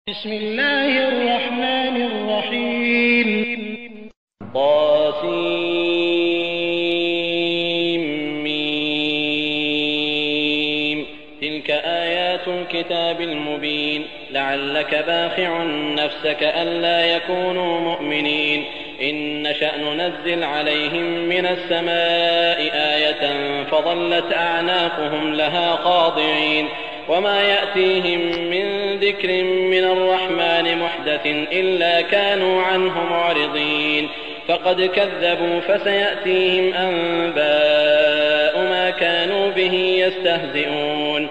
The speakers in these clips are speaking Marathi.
बिस्मिल्लाहिर रहमानिर रहीम. طاسيم تلك آيات الكتاب المبين لعلك باخع نفسك ألا يكونوا مؤمنين إن نشأ ننزل عليهم من السماء آية فظلت أعناقهم لها خاضعين وما يأتيهم من ذكر من الرحمن محدث إلا كانوا عنه معرضين فقد كذبوا فسيأتيهم أنباء ما كانوا به يستهزئون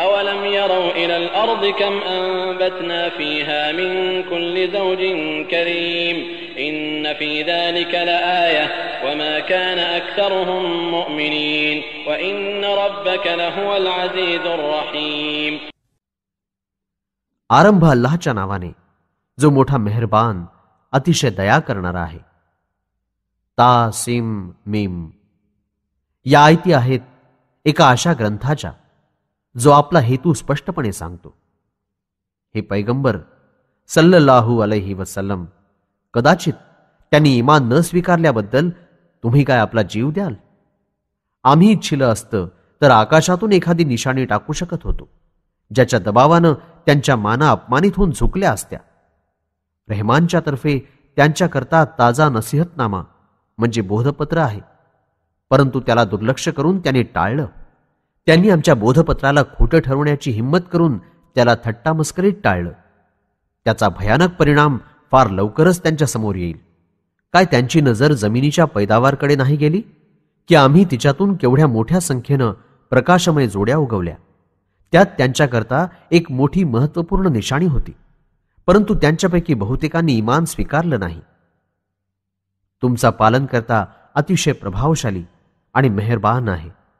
أولم يروا إلى الأرض كم أنبتنا فيها من كل زوج كريم إن في ذلك لآية وما كان أكثرهم مؤمنين وإن ربك لهو العزيز الرحيم. आरंभ अल्लाहच्या नावाने जो मोठा मेहरबान अतिशय दया करणारा आहे. ता सिम मीम या आयती आहेत एका अशा ग्रंथाच्या जो आपला हेतू स्पष्टपणे सांगतो. हे पैगंबर सल्लल्लाहु अलैहि वसल्लम, कदाचित त्यांनी ईमान न स्वीकारल्याबद्दल तुम्ही काय आपला जीव द्याल? आम्ही इच्छिलं असतं तर आकाशातून एखादी निशाणी टाकू शकत होतो, ज्याच्या दबावानं त्यांच्या माना अपमानित होऊन झुकल्या असत्या. रहमानच्या तर्फे त्यांच्याकरता ताजा नसीहतनामा म्हणजे बोधपत्र आहे, परंतु त्याला दुर्लक्ष करून त्यांनी टाळलं. त्यांनी आमच्या बोधपत्राला खोटं ठरवण्याची हिंमत करून त्याला थट्टा मस्करीत टाळलं. त्याचा भयानक परिणाम फार लवकरच त्यांच्या समोर येईल. काय त्यांची नजर जमिनीच्या पैदावारकडे नाही गेली की आम्ही तिच्यातून केवढ्या मोठ्या संख्येनं प्रकाशमय जोड्या उगवल्या? त्यात त्यांच्याकरता एक मोठी महत्त्वपूर्ण निशाणी होती, परंतु त्यांच्यापैकी बहुतेकांनी ईमान स्वीकारलं नाही. तुमचा पालनकर्ता अतिशय प्रभावशाली आणि मेहरबान आहे.